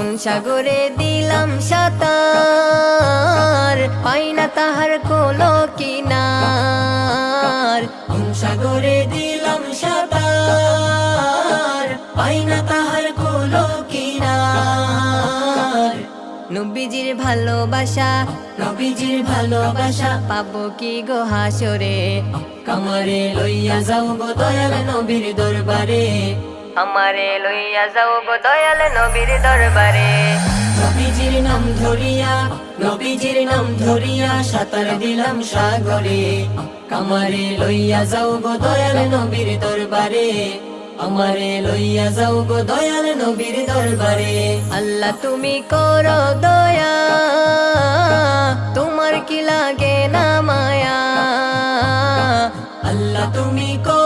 কোন সাগরে দিলাম সাঁতার, পাই না তাহার কোনো কিনার। কোন সাগরে দিলাম সাঁতার, পাই না তাহার কোনো কিনার। নবীজির ভালোবাসা, নবীজির ভালোবাসা পাবো কি গো হাসরে। আমারে লইয়া যাও গো দয়াল নবীর দরবারে, আমারে লইয়া যাও গো দয়াল নবীর দরবারে। নবীজির নাম ধরিয়া, নবীজির নাম ধরিয়া সাঁতার দিলাম সাগরে। আমারে লইয়া যাও গো দয়াল নবীর দরবারে, আমারে লইয়া যাও গো দয়াল নবীর দরবারে। আল্লাহ তুমি করো দয়া, তোমার কি লাগে না মায়া। আল্লাহ তুমি করো